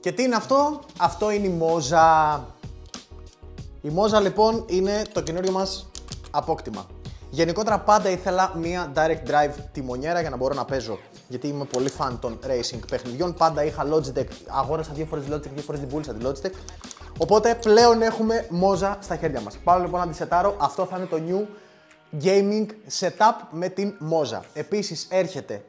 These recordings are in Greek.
Και τι είναι αυτό? Αυτό είναι η Μόζα. Η Μόζα λοιπόν είναι το καινούριο μας απόκτημα. Γενικότερα πάντα ήθελα μία direct drive τιμονιέρα για να μπορώ να παίζω. Γιατί είμαι πολύ fan των racing παιχνιδιών. Πάντα είχα Logitech, αγόρασα 2 φορές Logitech, 2 φορές την πούλησα τη Logitech. Οπότε πλέον έχουμε Μόζα στα χέρια μας. Πάω λοιπόν να τη σετάρω. Αυτό θα είναι το new gaming setup με την Μόζα. Επίσης έρχεται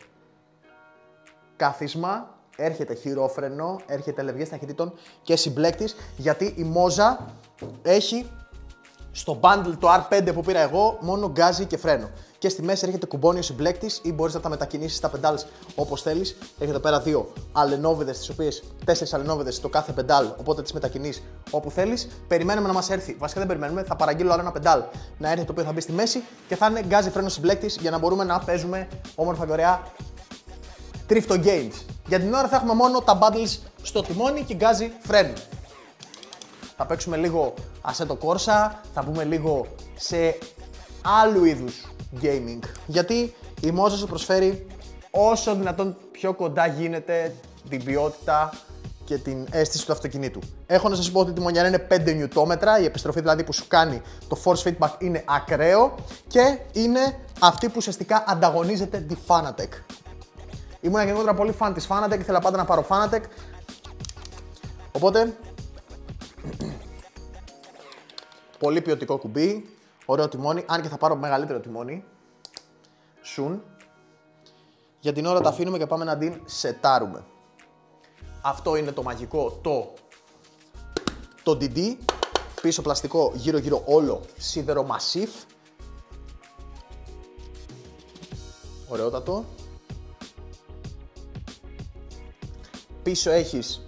κάθισμα, έρχεται χειρόφρενο, έρχεται λευγές ταχυτήτων και συμπλέκτης, γιατί η Μόζα έχει στο bundle το R5 που πήρα εγώ μόνο γκάζι και φρένο. Και στη μέση έρχεται κουμπώνει ο συμπλέκτης ή μπορείς να τα μετακινήσεις στα pedals όπως θέλεις. Έχετε πέρα 2 αλενόβιδες, τις οποίες 4 αλενόβιδες στο κάθε pedal, οπότε τις μετακινείς όπου θέλεις. Περιμένουμε να μας έρθει, βασικά δεν περιμένουμε, θα παραγγείλω άλλο ένα pedal να έρθει το οποίο θα μπει στη μέση και θα είναι γκάζι φρένο συμπλέκτης για να μπορούμε να παίζουμε όμορφα και ωραία τρίφτο games. Για την ώρα θα έχουμε μόνο τα bundles στο τιμόνι και γκάζι φρένο. Θα παίξουμε λίγο Assetto Corsa, θα μπούμε λίγο σε άλλου είδους gaming. Γιατί η Μόζα σου προσφέρει όσο δυνατόν πιο κοντά γίνεται την ποιότητα και την αίσθηση του αυτοκινήτου. Έχω να σας πω ότι η τιμονιέρα είναι 5 νιουτόμετρα, η επιστροφή δηλαδή που σου κάνει το force feedback είναι ακραίο και είναι αυτή που ουσιαστικά ανταγωνίζεται τη Fanatec. Ήμουν γενικότερα πολύ fan της Fanatec, ήθελα πάντα να πάρω Fanatec. Οπότε, πολύ ποιοτικό κουμπί, ωραίο τιμόνι, αν και θα πάρω μεγαλύτερο τιμόνι. Soon. Για την ώρα τα αφήνουμε και πάμε να την σετάρουμε. Αυτό είναι το μαγικό, το DD. Πίσω πλαστικό, γύρω γύρω όλο σίδερο μασίφ. Ωραιότατο. Πίσω έχεις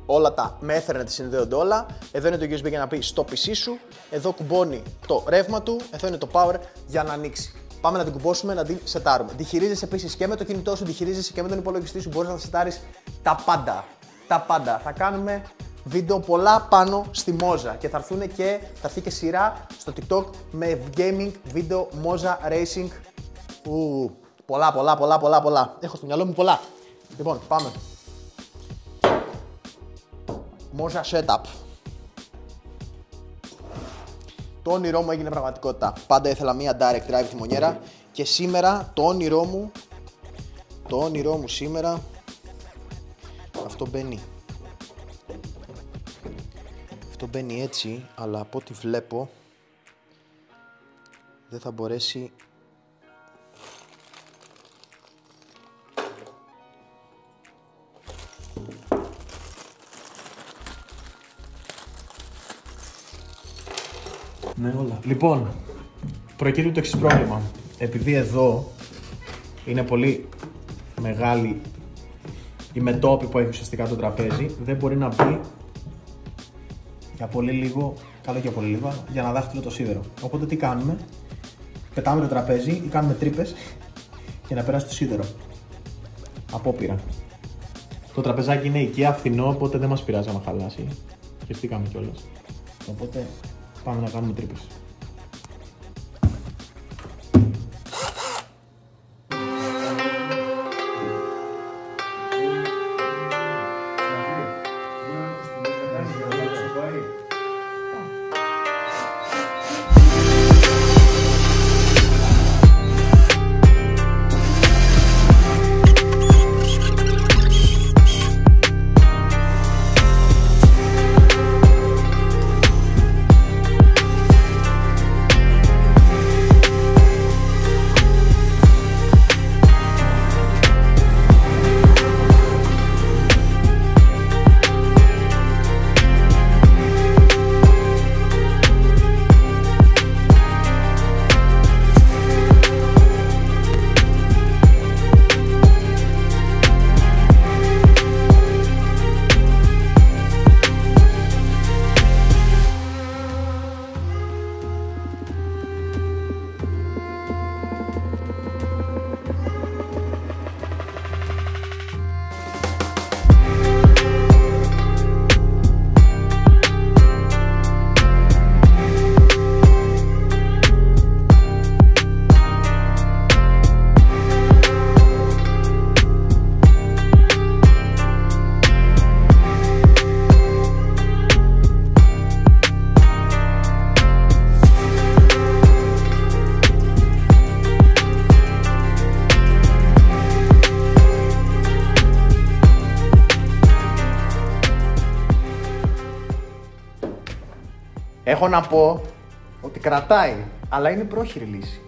όλα τα με Ethernet συνδέονται όλα. Εδώ είναι το USB για να πει στο PC σου. Εδώ κουμπώνει το ρεύμα του. Εδώ είναι το power για να ανοίξει. Πάμε να την κουμπώσουμε, να την σετάρουμε. Τη χειρίζεσαι επίσης και με το κινητό σου, τη χειρίζεσαι και με τον υπολογιστή σου. Μπορείς να σετάρεις τα πάντα. Τα πάντα. Θα κάνουμε βίντεο πολλά πάνω στη Μόζα και θα έρθει και σειρά στο TikTok με gaming βίντεο Μόζα Racing. Πολλά. Έχω στο μυαλό μου πολλά. Λοιπόν, πάμε. Μόζα setup. Το όνειρό μου έγινε πραγματικότητα. Πάντα ήθελα μία direct drive τιμονιέρα και σήμερα το όνειρό μου σήμερα αυτό μπαίνει. Αυτό μπαίνει έτσι, αλλά από ό,τι βλέπω δεν θα μπορέσει. Ναι, όλα. Λοιπόν, προκύπτει το εξής πρόβλημα. Επειδή εδώ είναι πολύ μεγάλη η μετώπη που έχει ουσιαστικά το τραπέζι, δεν μπορεί να μπει για πολύ λίγο, καλό και πολύ λίγο, για να δάχτυλο το σίδερο. Οπότε τι κάνουμε? Πετάμε το τραπέζι ή κάνουμε τρύπες για να περάσει το σίδερο. Απόπειρα. Το τραπεζάκι είναι οικεία, φθηνό, οπότε δεν μας πειράζει άμα χαλάσει. Σκεφτήκαμε κιόλας. Οπότε πάμε να κάνουμε τρύπες. Έχω να πω ότι κρατάει, αλλά είναι πρόχειρη λύση.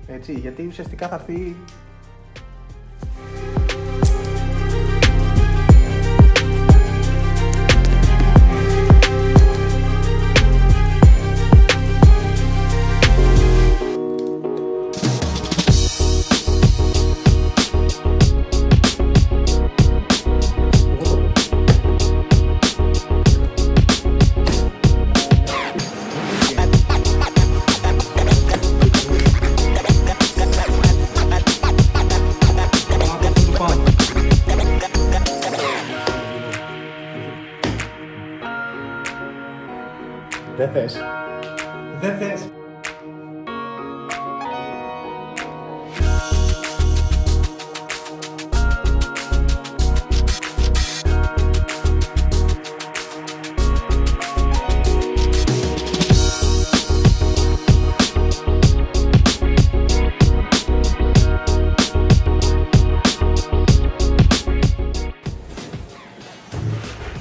Έτσι, γιατί ουσιαστικά θα έρθει. Δεν θες. Δεν θες.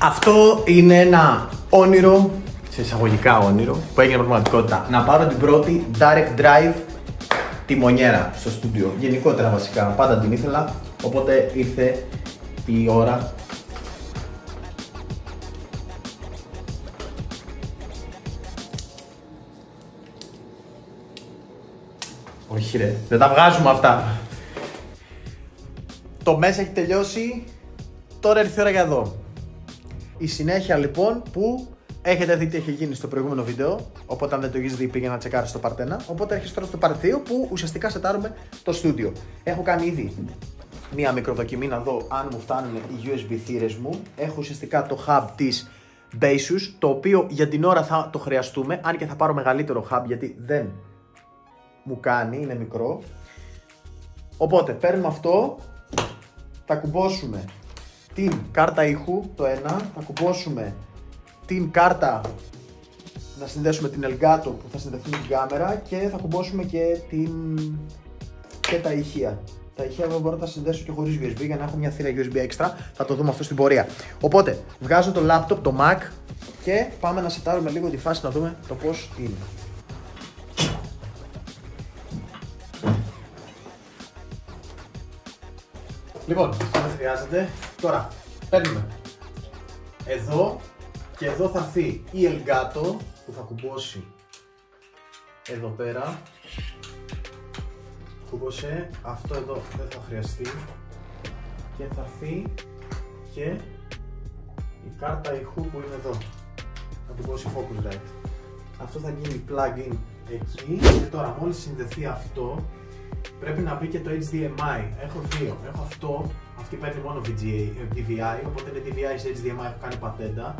Αυτό είναι ένα όνειρο, σε εισαγωγικά όνειρο, που έγινε πραγματικότητα. Να πάρω την πρώτη direct drive τιμονιέρα στο στούντιο. Γενικότερα βασικά, πάντα την ήθελα, οπότε ήρθε η ώρα. Όχι ρε, δεν τα βγάζουμε αυτά. Το μέσα έχει τελειώσει, τώρα ήρθε η ώρα για εδώ. Η συνέχεια λοιπόν που έχετε δει τι έχει γίνει στο προηγούμενο βίντεο, οπότε αν δεν το έχεις δει πήγαινε να τσεκάρεις στο Part 1, οπότε έρχεσαι τώρα στο Part 2 που ουσιαστικά σετάρουμε το στούντιο. Έχω κάνει ήδη μία μικροδοκιμή να δω αν μου φτάνουν οι USB θύρες μου. Έχω ουσιαστικά το hub της Baseus, το οποίο για την ώρα θα το χρειαστούμε, αν και θα πάρω μεγαλύτερο hub γιατί δεν μου κάνει, είναι μικρό. Οπότε παίρνουμε αυτό, θα κουμπώσουμε την κάρτα ήχου, το ένα, θα κουμπώσουμε την κάρτα να συνδέσουμε την Elgato που θα συνδεθεί με την κάμερα και θα κουμπώσουμε και τα ηχεία. Τα ηχεία βέβαια μπορώ να τα συνδέσω και χωρίς USB για να έχω μια θύρα USB extra, θα το δούμε αυτό στην πορεία. Οπότε βγάζω το laptop, το Mac και πάμε να σετάρουμε λίγο τη φάση να δούμε το πώς είναι. Λοιπόν, αυτό δεν χρειάζεται. Τώρα, παίρνουμε εδώ και εδώ θα έρθει η Elgato που θα κουμπώσει εδώ πέρα. Κουμπώσε, αυτό εδώ δεν θα χρειαστεί και θα έρθει και η κάρτα ηχού που είναι εδώ. Θα κουμπώσει Focusrite. Αυτό θα γίνει plug-in εκεί και τώρα μόλις συνδεθεί αυτό πρέπει να μπει και το HDMI. Έχω δύο. Έχω αυτό, αυτή παίρνει μόνο DVI, οπότε είναι DVI σε HDMI, έχω κάνει πατέντα.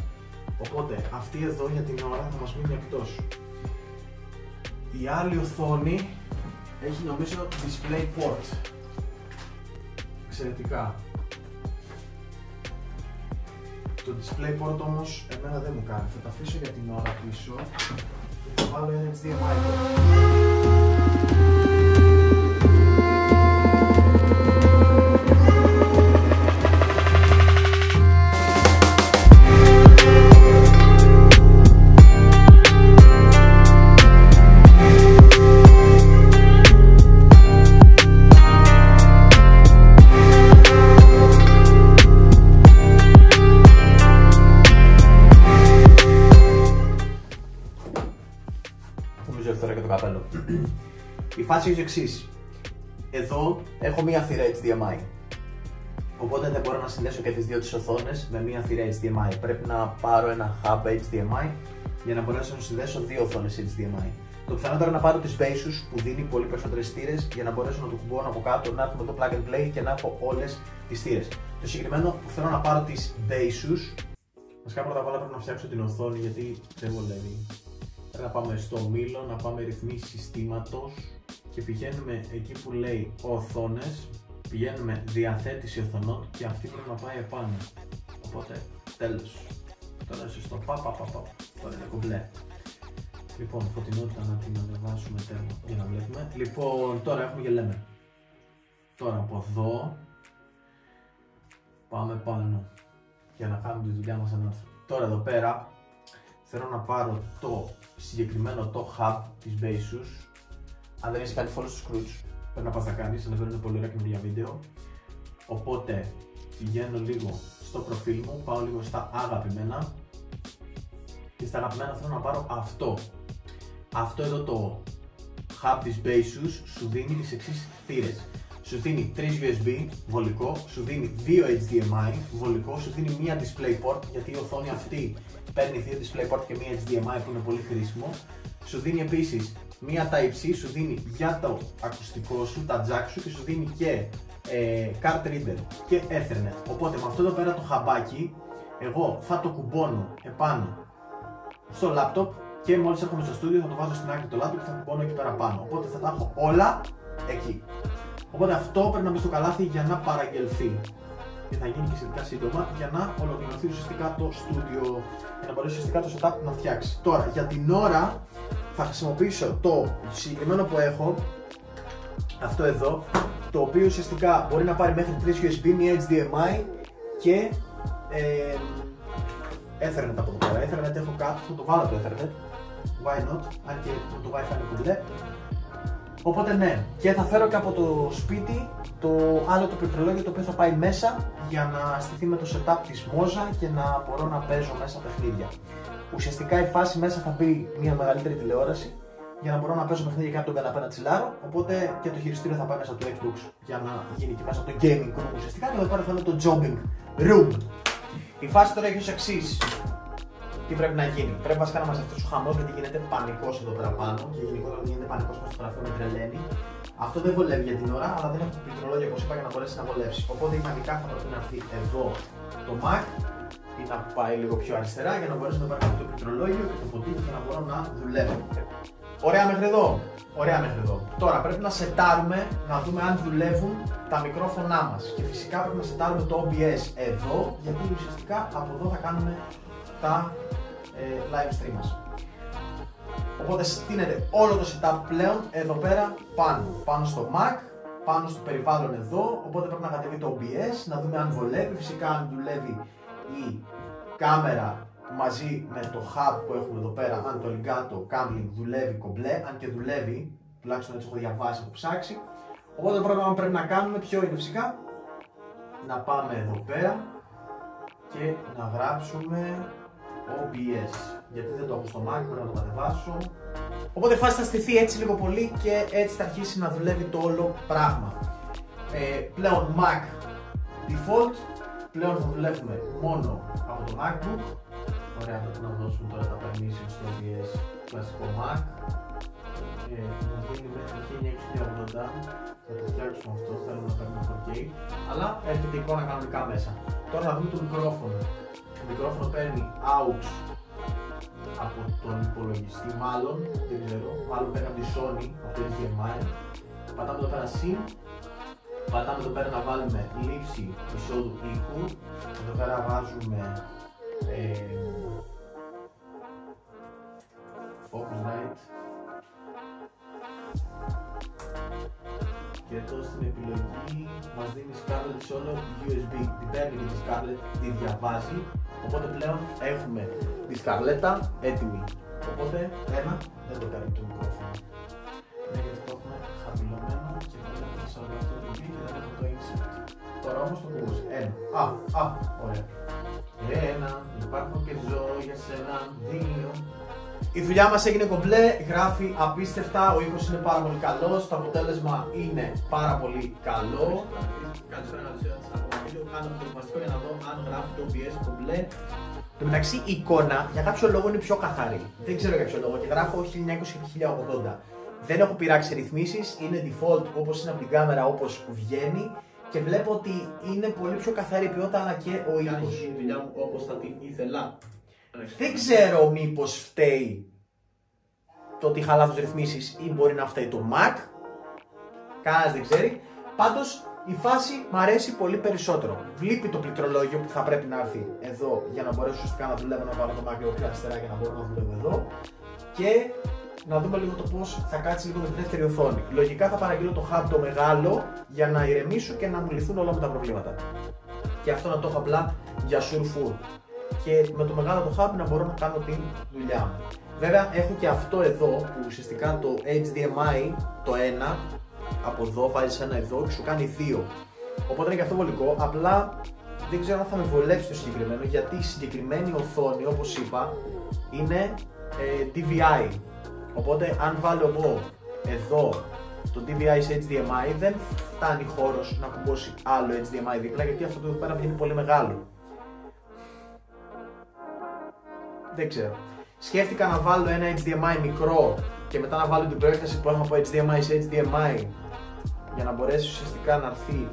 Οπότε αυτή εδώ για την ώρα θα μας μείνει εκτός. Η άλλη οθόνη έχει νομίζω DisplayPort. Εξαιρετικά. Το DisplayPort όμως εμένα δεν μου κάνει. Θα τα αφήσω για την ώρα πίσω και θα βάλω ένα HDMI. Η φάση είναι εξής. Εδώ έχω μία θύρα HDMI. Οπότε δεν μπορώ να συνδέσω και τις δύο τις οθόνες με μία θύρα HDMI. Πρέπει να πάρω ένα hub HDMI για να μπορέσω να συνδέσω δύο οθόνες HDMI. Το πιθανότερο είναι να πάρω τις Baseus που δίνει πολύ περισσότερες θύρες για να μπορέσω να το κουμπώνω από κάτω, να έχουμε το plug and play και να έχω όλες τις θύρες. Το συγκεκριμένο που θέλω να πάρω τις Baseus. Βασικά πρώτα απ' όλα πρέπει να φτιάξω την οθόνη γιατί δεν βολεύει. Πρέπει να πάμε στο μήλο, να πάμε ρυθμίσεις συστήματος και πηγαίνουμε εκεί που λέει οθόνες, πηγαίνουμε διαθέτηση οθονών και αυτή πρέπει να πάει επάνω. Οπότε τέλος. Τώρα είσαι στο τώρα είναι κομπλέ. Λοιπόν, φωτεινότητα να την ανεβάσουμε τέρμα για να βλέπουμε. Λοιπόν, τώρα έχουμε και λέμε. Τώρα από εδώ πάμε πάνω για να κάνουμε τη δουλειά μας ανάρθρο. Τώρα εδώ πέρα θέλω να πάρω το συγκεκριμένο το hub της Asus. Αν δεν έχεις κάνει follow στους Scrooge, πρέπει να πας να κάνεις, ανεβαίνουν πολύ ωραία καινούργια βίντεο. Οπότε πηγαίνω λίγο στο προφίλ μου, πάω λίγο στα αγαπημένα και στα αγαπημένα θέλω να πάρω αυτό. Αυτό εδώ το hub της Asus σου δίνει τις εξής θύρες. Σου δίνει 3 USB βολικό, σου δίνει 2 HDMI βολικό, σου δίνει μία DisplayPort, γιατί η οθόνη αυτή παίρνει 2 DisplayPort και μία HDMI που είναι πολύ χρήσιμο. Σου δίνει επίσης μία Type-C, σου δίνει για το ακουστικό σου, τα jack σου και σου δίνει και card reader και Ethernet. Οπότε με αυτό εδώ πέρα το χαμπάκι, εγώ θα το κουμπώνω επάνω στο laptop και μόλις έρχομαι στο στούντιο θα το βάζω στην άκρη το laptop και θα κουμπώνω εκεί πέρα πάνω. Οπότε θα τα έχω όλα εκεί. Οπότε αυτό πρέπει να μπει στο καλάθι για να παραγγελθεί. Και θα γίνει και σχετικά σύντομα για να ολοκληρωθεί ουσιαστικά το στούντιο, για να μπορέσει ουσιαστικά το setup να φτιάξει. Τώρα, για την ώρα θα χρησιμοποιήσω το συγκεκριμένο που έχω, αυτό εδώ, το οποίο ουσιαστικά μπορεί να πάρει μέχρι 3 USB, μία HDMI και Ethernet από εδώ πέρα. Ethernet έχω κάτω, θα το βάλω το Ethernet, why not, αν και το Wi-Fi είναι κουμπλέ. Οπότε ναι, και θα φέρω και από το σπίτι το άλλο το πληκτρολόγιο το οποίο θα πάει μέσα για να στηθεί με το setup της Moza και να μπορώ να παίζω μέσα παιχνίδια. Ουσιαστικά η φάση μέσα θα μπει μια μεγαλύτερη τηλεόραση για να μπορώ να παίζω παιχνίδια και από τον καναπέ να τσιλάρω. Οπότε και το χειριστήριο θα πάει μέσα από το Xbox για να γίνει και μέσα το gaming room ουσιαστικά. Και εδώ πέρα θα είναι το jobbing room. Η φάση τώρα έχει ως εξής. Τι πρέπει να γίνει? Πρέπει βασικά να μαζευτεί ο χαμός γιατί γίνεται πανικός εδώ πέρα πάνω και γενικότερα γίνεται πανικός μέσα στο γραφείο με τρελαίνει. Αυτό δεν βολεύει για την ώρα, αλλά δεν έχω πληκτρολόγιο όπως είπα για να μπορέσει να βολεύσει. Οπότε ιδανικά θα πρέπει να έρθει εδώ το Mac ή να πάει λίγο πιο αριστερά για να μπορέσει να πάρει το πληκτρολόγιο και το ποτήρι και να μπορώ να δουλεύω. Ωραία μέχρι εδώ. Ωραία μέχρι εδώ. Τώρα πρέπει να σετάρουμε, να δούμε αν δουλεύουν τα μικρόφωνά μας. Και φυσικά πρέπει να σετάρουμε το OBS εδώ, γιατί ουσιαστικά από εδώ θα κάνουμε τα live stream μας. Οπότε στείνεται όλο το setup πλέον εδώ πέρα πάνω στο Mac, πάνω στο περιβάλλον εδώ. Οπότε πρέπει να κατεβεί το OBS, να δούμε αν βολεύει, φυσικά αν δουλεύει η κάμερα μαζί με το hub που έχουμε εδώ πέρα, αν το Elgato Camlink δουλεύει κομπλέ, αν και δουλεύει, τουλάχιστον έτσι έχω διαβάσει, έχω ψάξει. Οπότε το πρώτο που πρέπει να κάνουμε ποιο είναι φυσικά, να πάμε εδώ πέρα και να γράψουμε OBS, γιατί δεν το έχω στο Mac, πρέπει να το κατεβάσω. Οπότε η φάση θα στηθεί έτσι λίγο πολύ και έτσι θα αρχίσει να δουλεύει το όλο πράγμα. Πλέον Mac default, πλέον θα δουλεύουμε μόνο από το MacBook. Ωραία, πρέπει να δώσουμε τώρα τα permissions στο OBS κλασικό Mac. Να γίνει μέχρι 1680, θα το φτιάξουμε αυτό, θέλουμε να παίρνουμε 4K, αλλά έρχεται η εικόνα κανονικά μέσα. Τώρα να δούμε το μικρόφωνο. Το μικρόφωνο παίρνει aux από τον υπολογιστή, μάλλον, δεν ξέρω, μάλλον παίρνει από τη Sony, από το HDMI. Πατάμε εδώ πέρα SYNC, πατάμε εδώ πέρα να βάλουμε λήψη εισόδου ήχου, εδώ πέρα βάζουμε Focusrite και εδώ στην επιλογή μας δίνει Scarlett Solo USB, την παίρνει και τη Scarlett, τη διαβάζει, οπότε πλέον έχουμε τη Scarlett έτοιμη. Οπότε ένα δεν το παίρνει το μικρόφωνο, ναι, γιατί το έχουμε χαμηλωμένο και βλέπουμε το 48 dB και δεν έχω το insert. Τώρα όμως το ακούς, ωραία. Ένα, υπάρχω και ζω για σένα, 2. Η δουλειά μας έγινε κομπλέ, γράφει απίστευτα, ο ήχος είναι πάρα πολύ καλός, το αποτέλεσμα είναι πάρα πολύ καλό. Καλησπέρα να δεις από το βίντεο, κάνω το δοκιμαστικό για να δω αν γράφει το OBS κομπλέ. Το μεταξύ η εικόνα για κάποιο λόγο είναι πιο καθαρή, δεν ξέρω για ποιο λόγο και γράφω 1920 και 1080. Δεν έχω πειράξει ρυθμίσεις, είναι default όπως είναι από την κάμερα όπως βγαίνει. Και βλέπω ότι είναι πολύ πιο καθαρή ποιότητα αλλά και ο ήχος. Κάνει τη δουλειά μου όπως θα την ήθελα. Δεν ξέρω μήπως φταίει το ότι είχα λάθος ρυθμίσεις ή μπορεί να φταίει το Mac. Κανένας δεν ξέρει. Πάντως η φάση μου αρέσει πολύ περισσότερο. Βλέπει το πληκτρολόγιο που θα πρέπει να έρθει εδώ για να μπορέσω ουσιαστικά να δουλεύω, να βάλω το Mac λίγο πιο αριστερά και να μπορώ να δουλεύω εδώ. Και να δούμε λίγο το πώς θα κάτσει λίγο με τη δεύτερη οθόνη. Λογικά θα παραγγείλω το hub το μεγάλο για να ηρεμήσω και να μου λυθούν όλα μου τα προβλήματα. Και αυτό να το έχω απλά για sure full. και με το μεγάλο το hub να μπορώ να κάνω τη δουλειά μου. Βέβαια έχω και αυτό εδώ που ουσιαστικά το HDMI το ένα από εδώ βάζεις ένα εδώ και σου κάνει δύο. Οπότε είναι και αυτό βολικό, απλά δεν ξέρω αν θα με βολέψει το συγκεκριμένο, γιατί η συγκεκριμένη οθόνη, όπως είπα, είναι DVI. Οπότε αν βάλω εγώ εδώ το DVI σε HDMI, δεν φτάνει χώρος να κουμπώσει άλλο HDMI δίπλα, γιατί αυτό το εδώ πέρα είναι πολύ μεγάλο. Δεν ξέρω. Σκέφτηκα να βάλω ένα HDMI μικρό και μετά να βάλω την προέκταση που έχω από HDMI σε HDMI για να μπορέσει ουσιαστικά να έρθει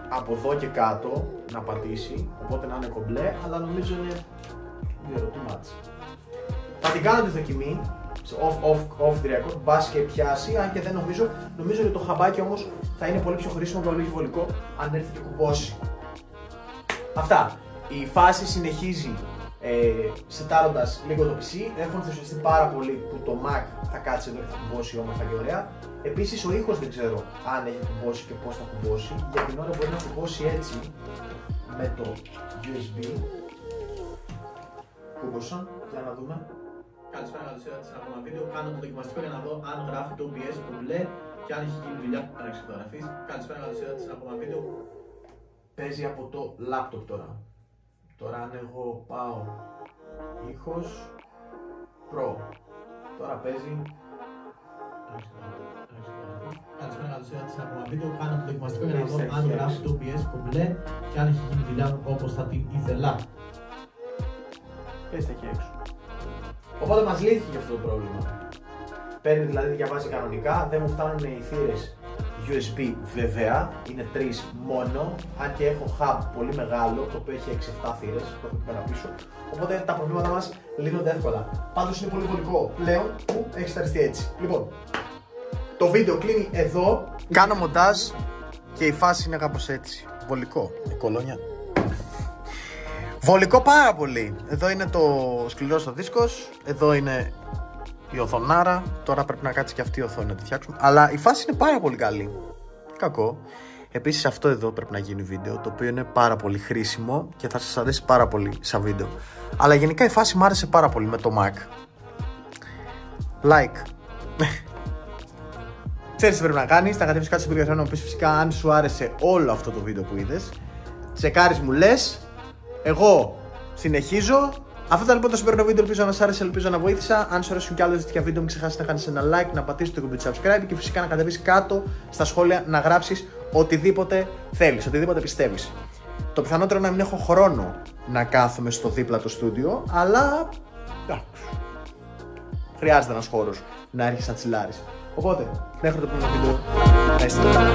από εδώ και κάτω να πατήσει, οπότε να είναι κομπλέ, αλλά νομίζω είναι too much. Θα την κάνω τη δοκιμή off the record, μπας και πιάσει, αν και δεν νομίζω ότι το χαμπάκι όμως θα είναι πολύ πιο χρήσιμο και πολύ πιο βολικό αν έρθει και κουμπώσει. Αυτά. Η φάση συνεχίζει σετάροντας λίγο το PC. Έχω ενθουσιαστεί πάρα πολύ που το Mac θα κάτσει εδώ και θα κουμπώσει όμορφα και ωραία. Επίσης ο ήχος δεν ξέρω αν έχει κουμπώσει και πώς θα κουμπώσει. Για την ώρα μπορεί να κουμπώσει έτσι με το USB. Κούμπωσαν, για να δούμε. Καλησπέρα, καλώς ήρθατε σε ένα ακόμα βίντεο. Κάνω το δοκιμαστικό για να δω αν γράφει το OBS το μπλε και αν έχει γίνει δουλειά που πρέπει να φωτογραφείς. Καλησπέρα, καλώς ήρθατε σε ένα ακόμα βίντεο. Παίζει από το laptop τώρα. Τώρα αν εγώ πάω ήχος Pro, τώρα παίζει. Καλησπέρα, καλώς ήρθατε σε ένα ακόμα βίντεο. Κάνω το δοκιμαστικό για να δω αν γράφει το OBS το μπλε και αν έχει γίνει δουλειά όπως θα την ήθελα. Πες τα εκεί έξω. Οπότε μας λύθηκε αυτό το πρόβλημα. Παίρνει δηλαδή, διαβάζει κανονικά, δεν μου φτάνουν οι θύρες USB βέβαια, είναι 3 μόνο, αν και έχω hub πολύ μεγάλο, το οποίο έχει 6-7 θύρες, το έχω εκεί πέρα πίσω. Οπότε τα προβλήματα μας λύνονται εύκολα. Πάντως είναι πολύ βολικό πλέον που έχει σταριστεί έτσι. Λοιπόν, το βίντεο κλείνει εδώ. Κάνω μοντάζ και η φάση είναι κάπως έτσι. Βολικό, η κολόνια. Βολικό πάρα πολύ. Εδώ είναι το σκληρός ο δίσκος, εδώ είναι η οθονάρα. Τώρα πρέπει να κάτσει και αυτή η οθόνη να τη φτιάξουμε. Αλλά η φάση είναι πάρα πολύ καλή. Κακό. Επίσης αυτό εδώ πρέπει να γίνει βίντεο, το οποίο είναι πάρα πολύ χρήσιμο και θα σας αρέσει πάρα πολύ σαν βίντεο. Αλλά γενικά η φάση μου άρεσε πάρα πολύ με το Mac. Like. Ξέρεις τι πρέπει να κάνεις, θα κατέβεις κάτω στο βιντεο να μου πεις φυσικά αν σου άρεσε όλο αυτό το βίντεο που είδες. Τσεκάρεις μου λες. Εγώ συνεχίζω. Αυτό ήταν λοιπόν το σημερινό βίντεο. Ελπίζω να σας άρεσε, ελπίζω να βοήθησα. Αν σου αρέσουν κι άλλες τέτοια βίντεο, μην ξεχάσεις να κάνεις ένα like, να πατήσεις το κουμπί του subscribe και φυσικά να κατεβείς κάτω στα σχόλια να γράψεις οτιδήποτε θέλεις, οτιδήποτε πιστεύεις. Το πιθανότερο να μην έχω χρόνο να κάθομαι στο δίπλα το στούντιο, αλλά εντάξει, χρειάζεται ένας χώρος να έρχεσαι να τσιλάρεις. Οπότε, μέχρι το επόμενο βίντεο, να είστε καλά.